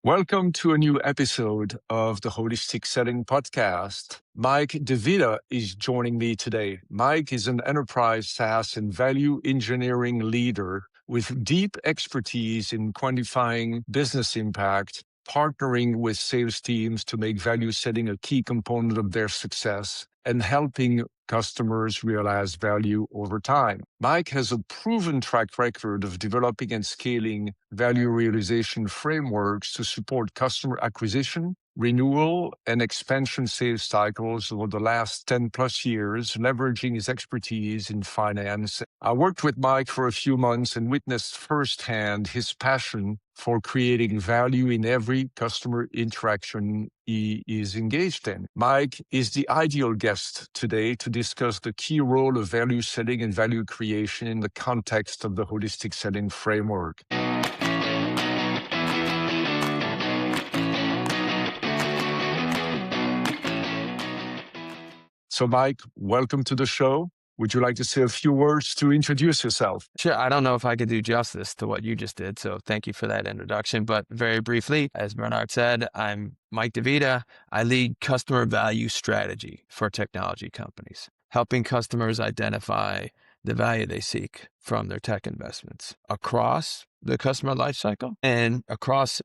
Welcome to a new episode of the Holistic Selling Podcast. Mike Devita is joining me today. Mike is an enterprise SaaS and value engineering leader with deep expertise in quantifying business impact, partnering with sales teams to make value setting a key component of their success, and helping customers realize value over time. Mike has a proven track record of developing and scaling value realization frameworks to support customer acquisition, renewal, and expansion sales cycles over the last 10 plus years, leveraging his expertise in finance. I worked with Mike for a few months and witnessed firsthand his passion for creating value in every customer interaction he is engaged in. Mike is the ideal guest today to discuss the key role of value setting and value creation in the context of the holistic selling framework. So, Mike, welcome to the show. Would you like to say a few words to introduce yourself? Sure. I don't know if I could do justice to what you just did, so thank you for that introduction. But very briefly, as Bernard said, I'm Mike Devita. I lead customer value strategy for technology companies, helping customers identify the value they seek from their tech investments across the customer lifecycle and across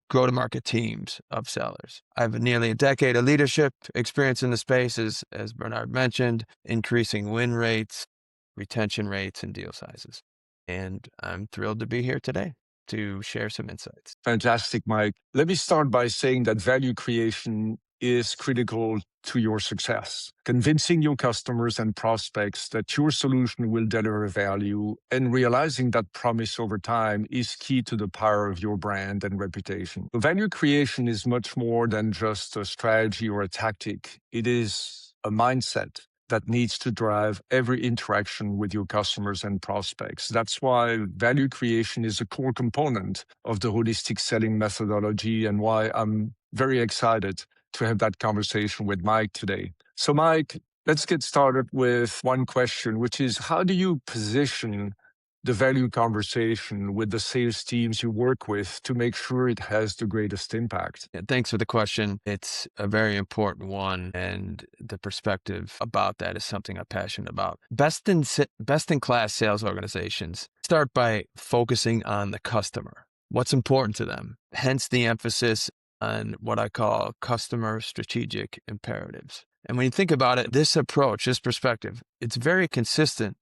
go-to-market teams of sellers. I have nearly a decade of leadership experience in the space, as Bernard mentioned, increasing win rates, retention rates, and deal sizes. And I'm thrilled to be here today to share some insights. Fantastic, Mike. Let me start by saying that value creation is critical to your success. Convincing your customers and prospects that your solution will deliver value and realizing that promise over time is key to the power of your brand and reputation. Value creation is much more than just a strategy or a tactic. It is a mindset that needs to drive every interaction with your customers and prospects. That's why value creation is a core component of the holistic selling methodology and why I'm very excited to have that conversation with Mike today. So, Mike, let's get started with one question, which is how do you position the value conversation with the sales teams you work with to make sure it has the greatest impact? Yeah, thanks for the question. It's a very important one, and the perspective about that is something I'm passionate about. Best in class sales organizations start by focusing on the customer, what's important to them, hence the emphasis on what I call customer strategic imperatives. And when you think about it, this approach, this perspective, it's very consistent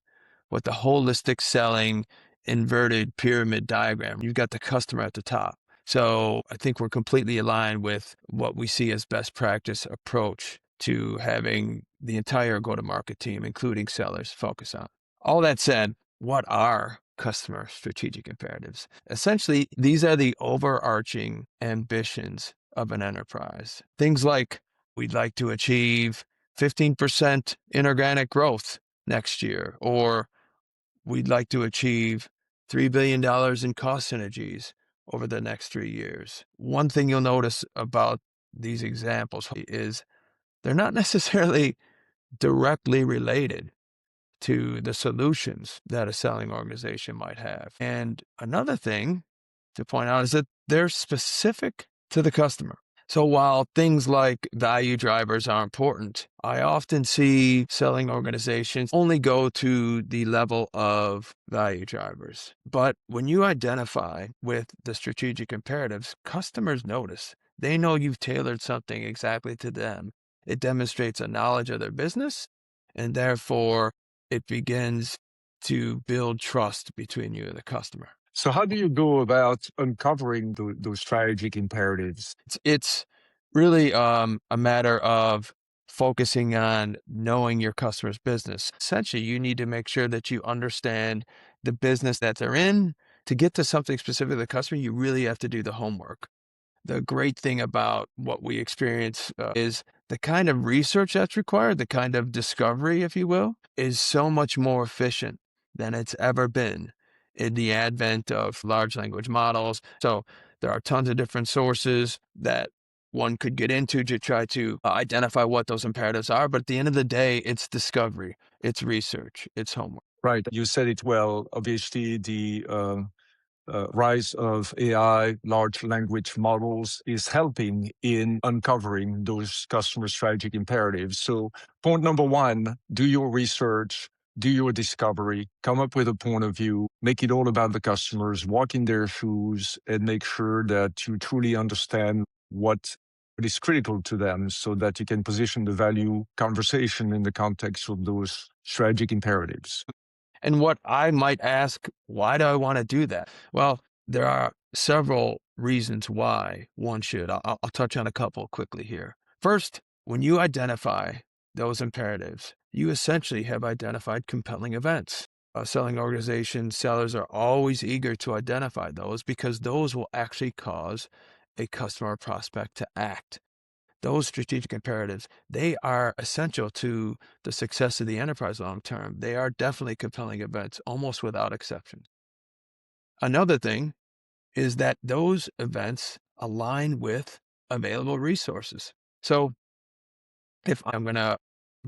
with the holistic selling inverted pyramid diagram. You've got the customer at the top. So I think we're completely aligned with what we see as best practice approach to having the entire go-to-market team, including sellers, focus on. All that said, what are customer strategic imperatives? Essentially, these are the overarching ambitions of an enterprise. Things like we'd like to achieve 15% inorganic growth next year, or we'd like to achieve $3 billion in cost synergies over the next 3 years. One thing you'll notice about these examples is they're not necessarily directly related to the solutions that a selling organization might have. And another thing to point out is that they're specific to the customer. So while things like value drivers are important, I often see selling organizations only go to the level of value drivers. But when you identify with the strategic imperatives, customers notice. They know you've tailored something exactly to them. It demonstrates a knowledge of their business, and therefore it begins to build trust between you and the customer. So how do you go about uncovering those strategic imperatives? It's really a matter of focusing on knowing your customer's business. Essentially, you need to make sure that you understand the business that they're in. To get to something specific to the customer, you really have to do the homework. The great thing about what we experience is the kind of research that's required, the kind of discovery, if you will, is so much more efficient than it's ever been in the advent of large language models. So there are tons of different sources that one could get into to try to identify what those imperatives are. But at the end of the day, it's discovery, it's research, it's homework. Right. You said it well. Obviously, the rise of AI, large language models, is helping in uncovering those customer strategic imperatives. So, point number one, do your research, do your discovery, come up with a point of view, make it all about the customers, walk in their shoes, and make sure that you truly understand what is critical to them so that you can position the value conversation in the context of those strategic imperatives. And what I might ask, why do I want to do that? Well, there are several reasons why one should. I'll touch on a couple quickly here. First, when you identify those imperatives, you essentially have identified compelling events. Selling organizations, sellers are always eager to identify those because those will actually cause a customer or prospect to act. Those strategic imperatives, they are essential to the success of the enterprise long term. They are definitely compelling events, almost without exception. Another thing is that those events align with available resources. So if I'm going to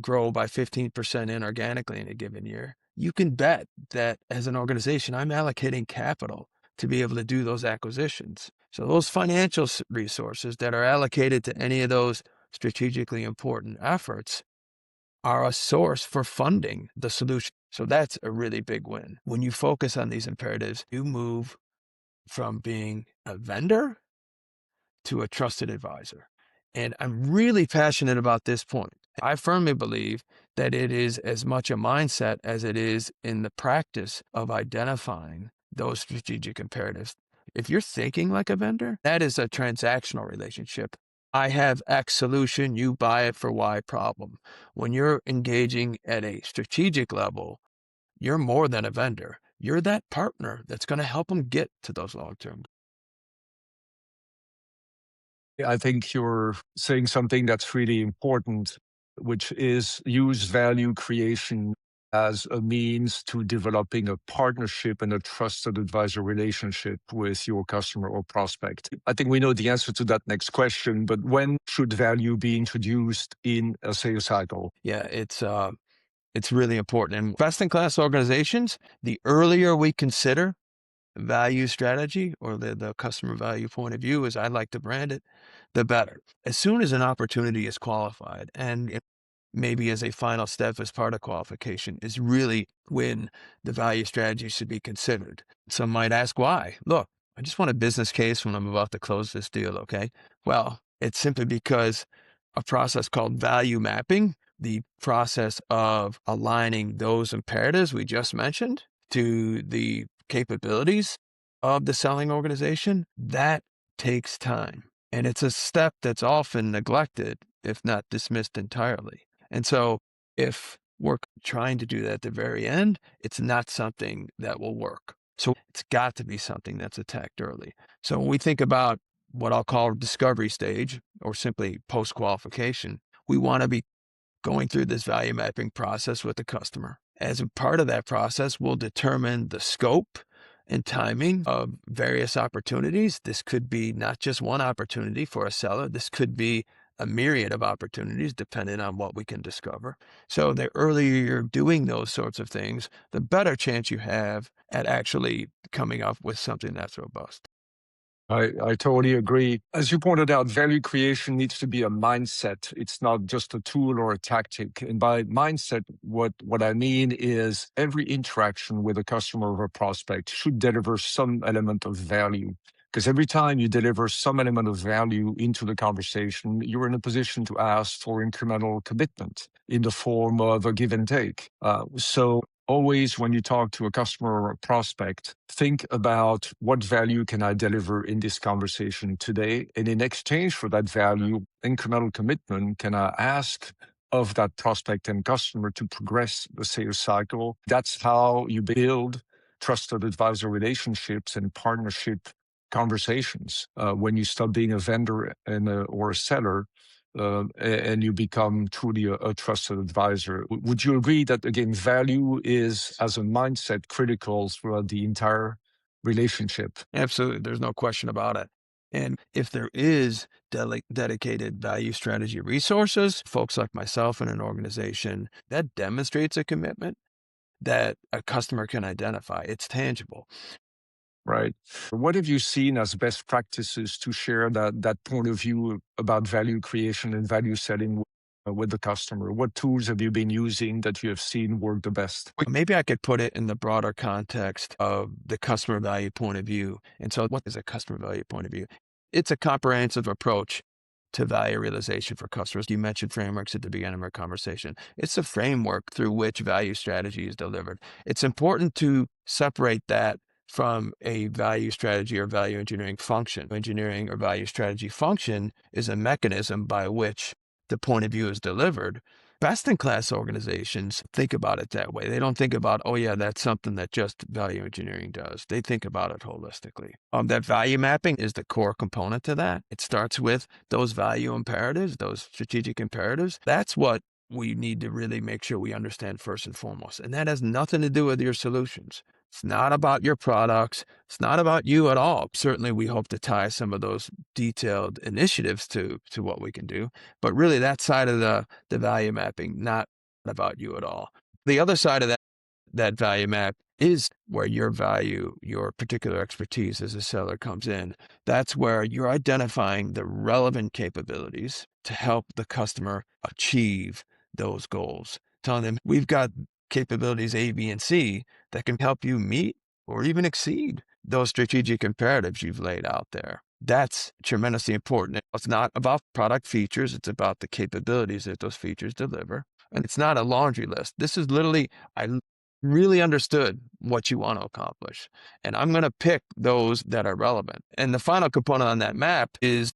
grow by 15% inorganically in a given year, you can bet that as an organization, I'm allocating capital to be able to do those acquisitions. So those financial resources that are allocated to any of those strategically important efforts are a source for funding the solution. So that's a really big win. When you focus on these imperatives, you move from being a vendor to a trusted advisor. And I'm really passionate about this point. I firmly believe that it is as much a mindset as it is in the practice of identifying those strategic imperatives. If you're thinking like a vendor, that is a transactional relationship. I have X solution, you buy it for Y problem. When you're engaging at a strategic level, you're more than a vendor. You're that partner that's going to help them get to those long-term. I think you're saying something that's really important, which is use value creation as a means to developing a partnership and a trusted advisor relationship with your customer or prospect. I think we know the answer to that next question, but when should value be introduced in a sales cycle? Yeah, it's really important. And best-in-class organizations, the earlier we consider value strategy or the customer value point of view, as I like to brand it, the better. As soon as an opportunity is qualified, and maybe as a final step as part of qualification, is really when the value strategy should be considered. Some might ask why. Look, I just want a business case when I'm about to close this deal, okay? Well, it's simply because a process called value mapping, the process of aligning those imperatives we just mentioned to the capabilities of the selling organization, that takes time. And it's a step that's often neglected, if not dismissed entirely. And so if we're trying to do that at the very end, it's not something that will work. So it's got to be something that's attacked early. So when we think about what I'll call discovery stage or simply post-qualification, we want to be going through this value mapping process with the customer. As a part of that process, we'll determine the scope and timing of various opportunities. This could be not just one opportunity for a seller. This could be a myriad of opportunities depending on what we can discover. So the earlier you're doing those sorts of things, the better chance you have at actually coming up with something that's robust. I totally agree. As you pointed out, value creation needs to be a mindset. It's not just a tool or a tactic. And by mindset, what I mean is every interaction with a customer or a prospect should deliver some element of value. Because every time you deliver some element of value into the conversation, you're in a position to ask for incremental commitment in the form of a give and take. So always when you talk to a customer or a prospect, think about what value can I deliver in this conversation today? And in exchange for that value, incremental commitment, can I ask of that prospect and customer to progress the sales cycle? That's how you build trusted advisor relationships and partnership conversations. When you stop being a vendor or a seller, and you become truly a trusted advisor. Would you agree that, again, value is, as a mindset, critical throughout the entire relationship? Absolutely. There's no question about it. And if there is dedicated value strategy resources, folks like myself in an organization, that demonstrates a commitment that a customer can identify. It's tangible. Right. What have you seen as best practices to share that point of view about value creation and value setting with the customer? What tools have you been using that you have seen work the best? Maybe I could put it in the broader context of the customer value point of view. And so, what is a customer value point of view? It's a comprehensive approach to value realization for customers. You mentioned frameworks at the beginning of our conversation. It's a framework through which value strategy is delivered. It's important to separate that from a value strategy or value engineering function. Engineering or value strategy function is a mechanism by which the point of view is delivered. Best-in-class organizations think about it that way. They don't think about, oh yeah, that's something that just value engineering does. They think about it holistically. That value mapping is the core component to that. It starts with those value imperatives, those strategic imperatives. That's what we need to really make sure we understand first and foremost. And that has nothing to do with your solutions. It's not about your products. It's not about you at all. Certainly, we hope to tie some of those detailed initiatives to what we can do. But really, that side of the value mapping, not about you at all. The other side of that value map is where your value, your particular expertise as a seller comes in. That's where you're identifying the relevant capabilities to help the customer achieve those goals. Telling them, we've got capabilities A, B, and C that can help you meet or even exceed those strategic imperatives you've laid out there. That's tremendously important. It's not about product features. It's about the capabilities that those features deliver. And it's not a laundry list. This is literally, I really understood what you want to accomplish. And I'm going to pick those that are relevant. And the final component on that map is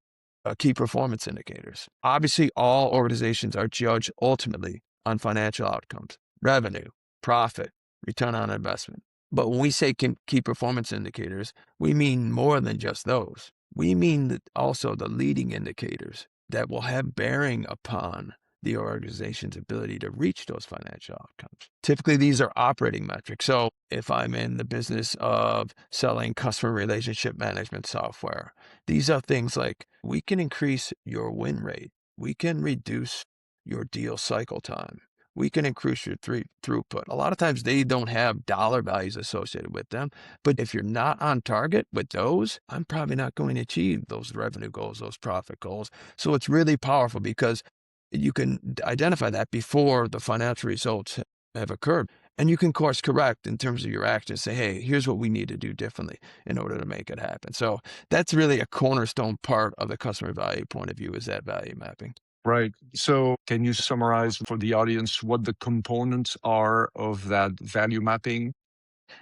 key performance indicators. Obviously, all organizations are judged ultimately on financial outcomes, revenue, profit, return on investment. But when we say key performance indicators, we mean more than just those. We mean also the leading indicators that will have bearing upon the organization's ability to reach those financial outcomes. Typically, these are operating metrics. So if I'm in the business of selling customer relationship management software, these are things like we can increase your win rate. We can reduce your deal cycle time. We can increase your throughput. A lot of times they don't have dollar values associated with them, but if you're not on target with those, I'm probably not going to achieve those revenue goals, those profit goals. So it's really powerful because you can identify that before the financial results have occurred. And you can course correct in terms of your actions. Say, hey, here's what we need to do differently in order to make it happen. So that's really a cornerstone part of the customer value point of view, is that value mapping. Right. So can you summarize for the audience what the components are of that value mapping?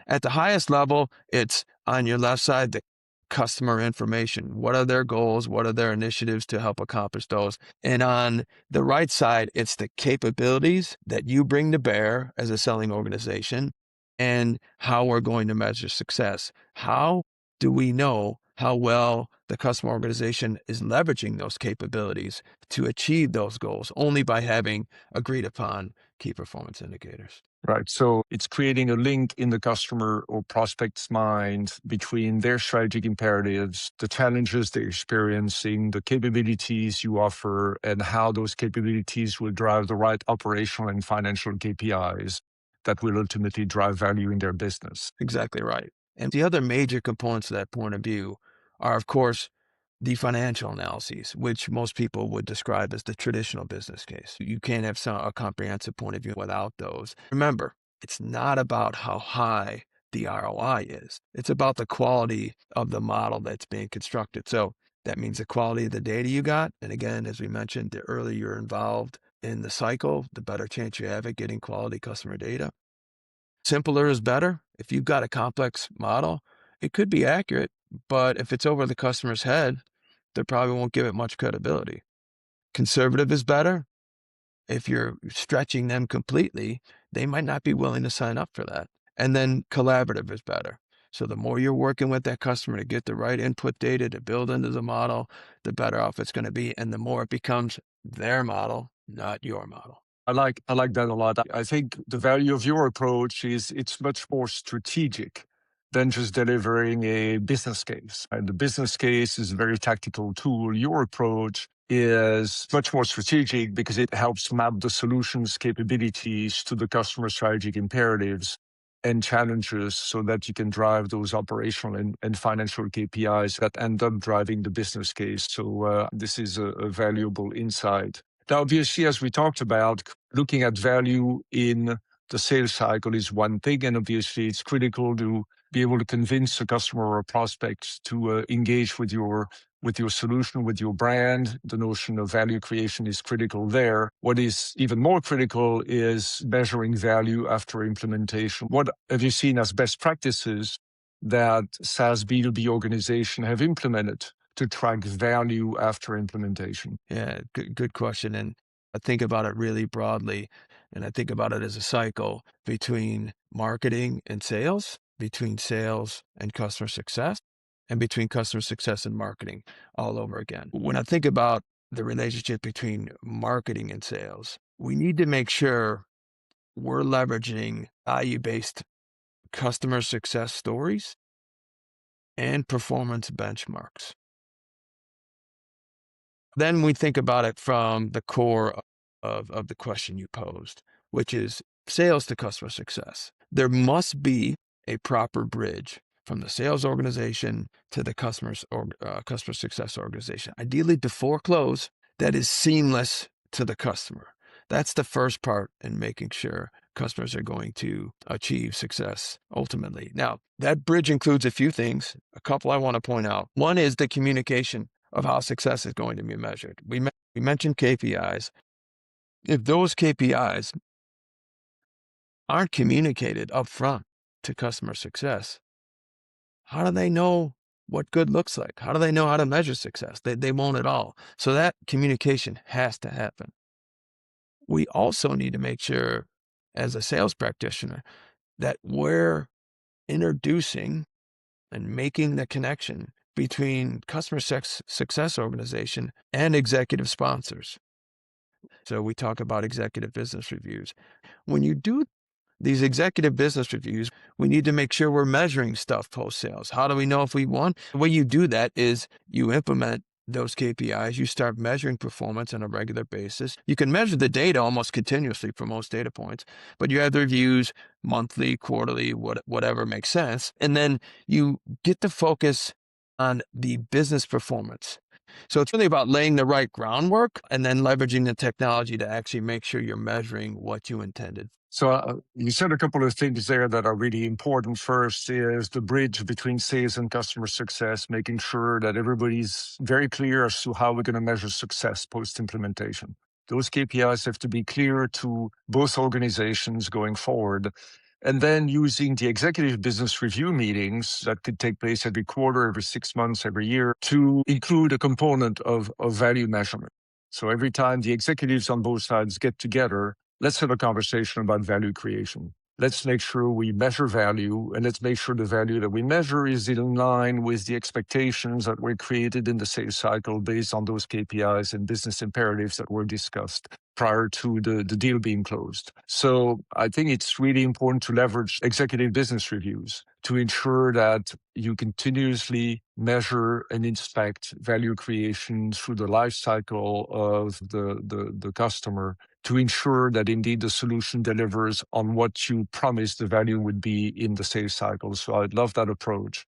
At the highest level, it's on your left side, the customer information. What are their goals? What are their initiatives to help accomplish those? And on the right side, it's the capabilities that you bring to bear as a selling organization and how we're going to measure success. How do we know how well the customer organization is leveraging those capabilities to achieve those goals? Only by having agreed upon key performance indicators. Right. So it's creating a link in the customer or prospect's mind between their strategic imperatives, the challenges they're experiencing, the capabilities you offer, and how those capabilities will drive the right operational and financial KPIs that will ultimately drive value in their business. Exactly right. And the other major components of that point of view are, of course, the financial analyses, which most people would describe as the traditional business case. You can't have a comprehensive point of view without those. Remember, it's not about how high the ROI is. It's about the quality of the model that's being constructed. So that means the quality of the data you got. And again, as we mentioned, the earlier you're involved in the cycle, the better chance you have at getting quality customer data. Simpler is better. If you've got a complex model, it could be accurate, but if it's over the customer's head, they probably won't give it much credibility. Conservative is better. If you're stretching them completely, they might not be willing to sign up for that. And then collaborative is better. So the more you're working with that customer to get the right input data to build into the model, the better off it's going to be. And the more it becomes their model, not your model. I like that a lot. I think the value of your approach is it's much more strategic than just delivering a business case. And the business case is a very tactical tool. Your approach is much more strategic because it helps map the solutions capabilities to the customer strategic imperatives. and challenges so that you can drive those operational and financial KPIs that end up driving the business case. So this is a valuable insight. Now, obviously, as we talked about, looking at value in the sales cycle is one thing, and obviously it's critical to be able to convince a customer or prospects to engage with your solution, with your brand. The notion of value creation is critical there. What is even more critical is measuring value after implementation. What have you seen as best practices that SaaS B2B organizations have implemented to track value after implementation? Yeah, good question. And I think about it really broadly, and I think about it as a cycle between marketing and sales, between sales and customer success, and between customer success and marketing all over again. When I think about the relationship between marketing and sales, we need to make sure we're leveraging value-based customer success stories and performance benchmarks. Then we think about it from the core of the question you posed, which is sales to customer success. There must be a proper bridge from the sales organization to the customer success organization. Ideally, before close, that is seamless to the customer. That's the first part in making sure customers are going to achieve success ultimately. Now, that bridge includes a few things. A couple I want to point out. One is the communication of how success is going to be measured. We mentioned KPIs. If those KPIs aren't communicated upfront to customer success, how do they know what good looks like? How do they know how to measure success? They won't at all. So that communication has to happen. We also need to make sure, as a sales practitioner, that we're introducing and making the connection between customer success organization and executive sponsors. So we talk about executive business reviews. When you do these executive business reviews, we need to make sure we're measuring stuff post-sales. How do we know if we won? The way you do that is you implement those KPIs. You start measuring performance on a regular basis. You can measure the data almost continuously for most data points, but you have the reviews monthly, quarterly, whatever makes sense. And then you get to focus on the business performance. So it's really about laying the right groundwork and then leveraging the technology to actually make sure you're measuring what you intended. So you said a couple of things there that are really important. First is the bridge between sales and customer success, making sure that everybody's very clear as to how we're going to measure success post-implementation. Those KPIs have to be clear to both organizations going forward. And then using the executive business review meetings that could take place every quarter, every 6 months, every year, to include a component of value measurement. So every time the executives on both sides get together, let's have a conversation about value creation. Let's make sure we measure value, and let's make sure the value that we measure is in line with the expectations that were created in the sales cycle based on those KPIs and business imperatives that were discussed prior to the deal being closed. So I think it's really important to leverage executive business reviews to ensure that you continuously measure and inspect value creation through the life cycle of the customer, to ensure that indeed the solution delivers on what you promised the value would be in the sales cycle. So I'd love that approach.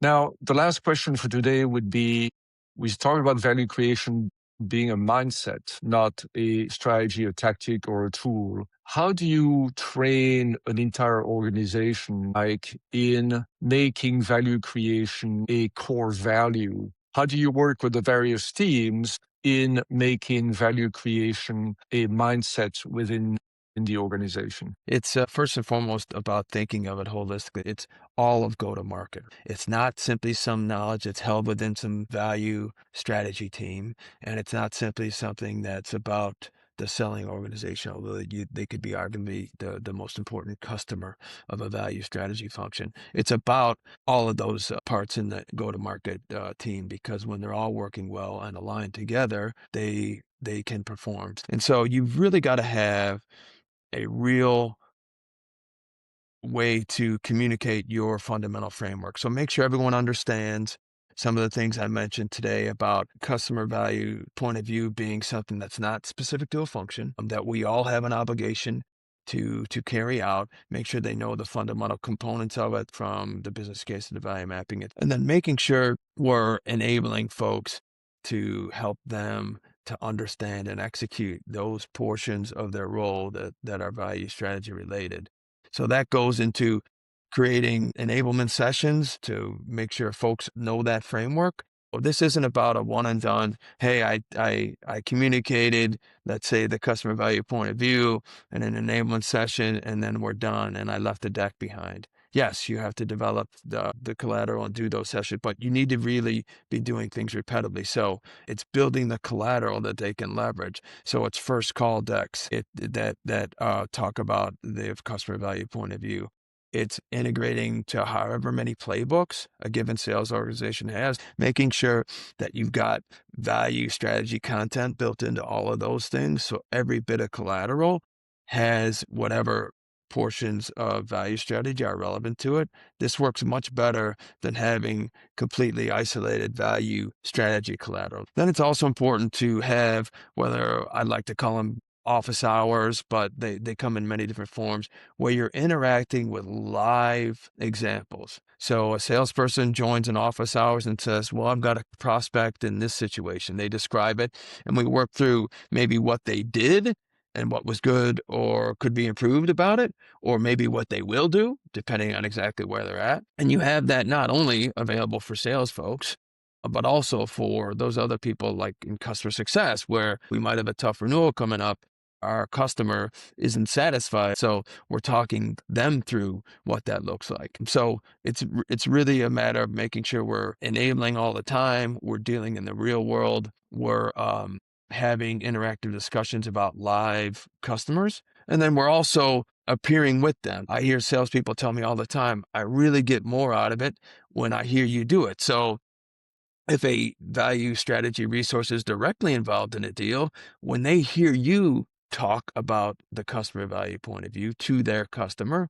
Now, the last question for today would be, we talked about value creation being a mindset, not a strategy, a tactic, or a tool. How do you train an entire organization, like in making value creation a core value? How do you work with the various teams in making value creation a mindset within the organization? It's first and foremost about thinking of it holistically. It's all of go-to-market. It's not simply some knowledge that's held within some value strategy team, and it's not simply something that's about the selling organization, although they could be arguably the most important customer of a value strategy function. It's about all of those parts in the go-to-market team, because when they're all working well and aligned together, they can perform. And so you've really got to have a real way to communicate your fundamental framework. So make sure everyone understands some of the things I mentioned today about customer value point of view being something that's not specific to a function, that we all have an obligation to carry out, make sure they know the fundamental components of it from the business case to the value mapping it, and then making sure we're enabling folks to help them to understand and execute those portions of their role that are value strategy related. So that goes into creating enablement sessions to make sure folks know that framework. Well, this isn't about a one and done. Hey, I communicated, let's say, the customer value point of view in an enablement session, and then we're done, and I left the deck behind. Yes, you have to develop the collateral and do those sessions, but you need to really be doing things repeatedly. So it's building the collateral that they can leverage. So it's first call decks that talk about the customer value point of view. It's integrating to however many playbooks a given sales organization has, making sure that you've got value strategy content built into all of those things. So every bit of collateral has whatever portions of value strategy are relevant to it. This works much better than having completely isolated value strategy collateral. Then it's also important to have, whether I'd like to call them office hours, but they come in many different forms, where you're interacting with live examples. So a salesperson joins an office hours and says, well, I've got a prospect in this situation. They describe it, and we work through maybe what they did and what was good or could be improved about it, or maybe what they will do, depending on exactly where they're at. And you have that not only available for sales folks, but also for those other people like in customer success, where we might have a tough renewal coming up. Our customer isn't satisfied, so we're talking them through what that looks like. So it's really a matter of making sure we're enabling all the time. We're dealing in the real world. We're having interactive discussions about live customers, and then we're also appearing with them. I hear salespeople tell me all the time, I really get more out of it when I hear you do it. So if a value strategy resource is directly involved in a deal, when they hear you talk about the customer value point of view to their customer,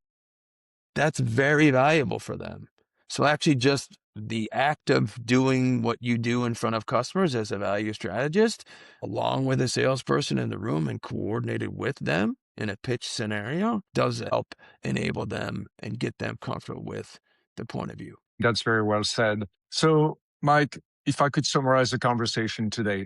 that's very valuable for them. So actually just the act of doing what you do in front of customers as a value strategist, along with a salesperson in the room and coordinated with them in a pitch scenario, does help enable them and get them comfortable with the point of view. That's very well said. So, Mike, if I could summarize the conversation today,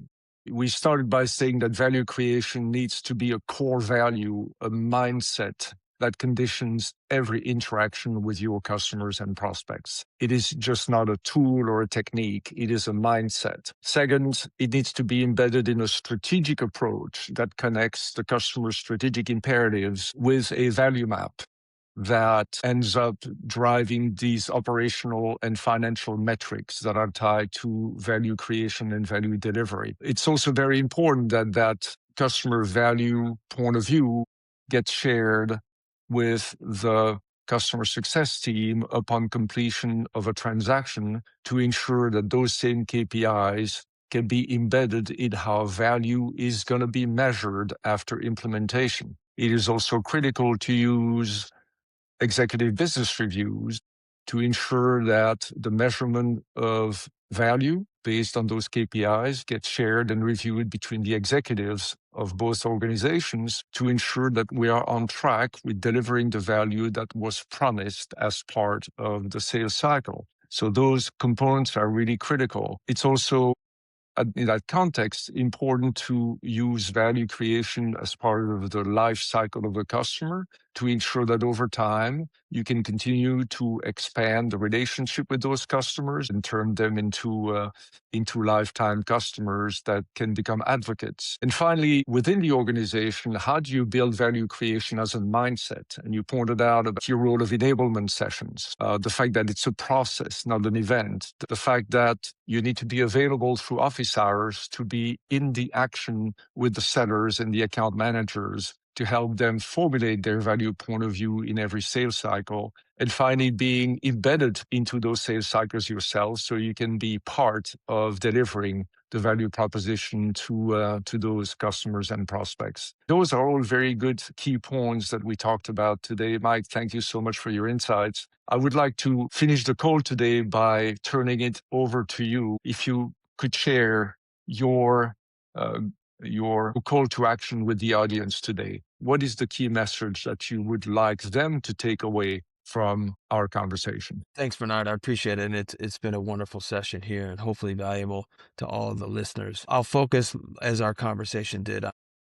we started by saying that value creation needs to be a core value, a mindset that conditions every interaction with your customers and prospects. It is just not a tool or a technique, it is a mindset. Second, it needs to be embedded in a strategic approach that connects the customer's strategic imperatives with a value map that ends up driving these operational and financial metrics that are tied to value creation and value delivery. It's also very important that that customer value point of view gets shared with the customer success team upon completion of a transaction to ensure that those same KPIs can be embedded in how value is going to be measured after implementation. It is also critical to use executive business reviews to ensure that the measurement of value based on those KPIs gets shared and reviewed between the executives of both organizations to ensure that we are on track with delivering the value that was promised as part of the sales cycle. So those components are really critical. It's also in that context, important to use value creation as part of the life cycle of the customer to ensure that over time, you can continue to expand the relationship with those customers and turn them into lifetime customers that can become advocates. And finally, within the organization, how do you build value creation as a mindset? And you pointed out about your role of enablement sessions, the fact that it's a process, not an event, the fact that you need to be available through office hours to be in the action with the sellers and the account managers to help them formulate their value point of view in every sales cycle. And finally, being embedded into those sales cycles yourself so you can be part of delivering the value proposition to those customers and prospects. Those are all very good key points that we talked about today. Mike, thank you so much for your insights. I would like to finish the call today by turning it over to you. If you could share your your call to action with the audience today. What is the key message that you would like them to take away from our conversation? Thanks, Bernard. I appreciate it. And it's been a wonderful session here and hopefully valuable to all of the listeners. I'll focus, as our conversation did,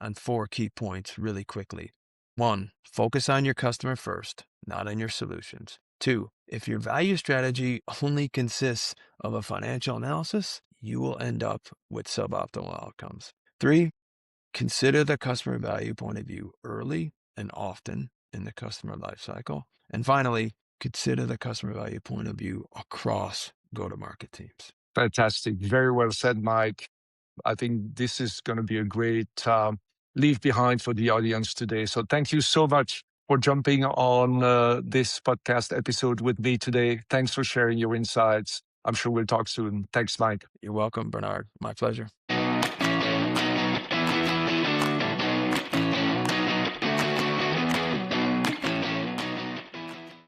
on 4 key points really quickly. 1, focus on your customer first, not on your solutions. 2, if your value strategy only consists of a financial analysis, you will end up with suboptimal outcomes. 3, consider the customer value point of view early and often in the customer lifecycle. And finally, consider the customer value point of view across go-to-market teams. Fantastic. Very well said, Mike. I think this is going to be a great leave behind for the audience today. So thank you so much for jumping on this podcast episode with me today. Thanks for sharing your insights. I'm sure we'll talk soon. Thanks, Mike. You're welcome, Bernard. My pleasure.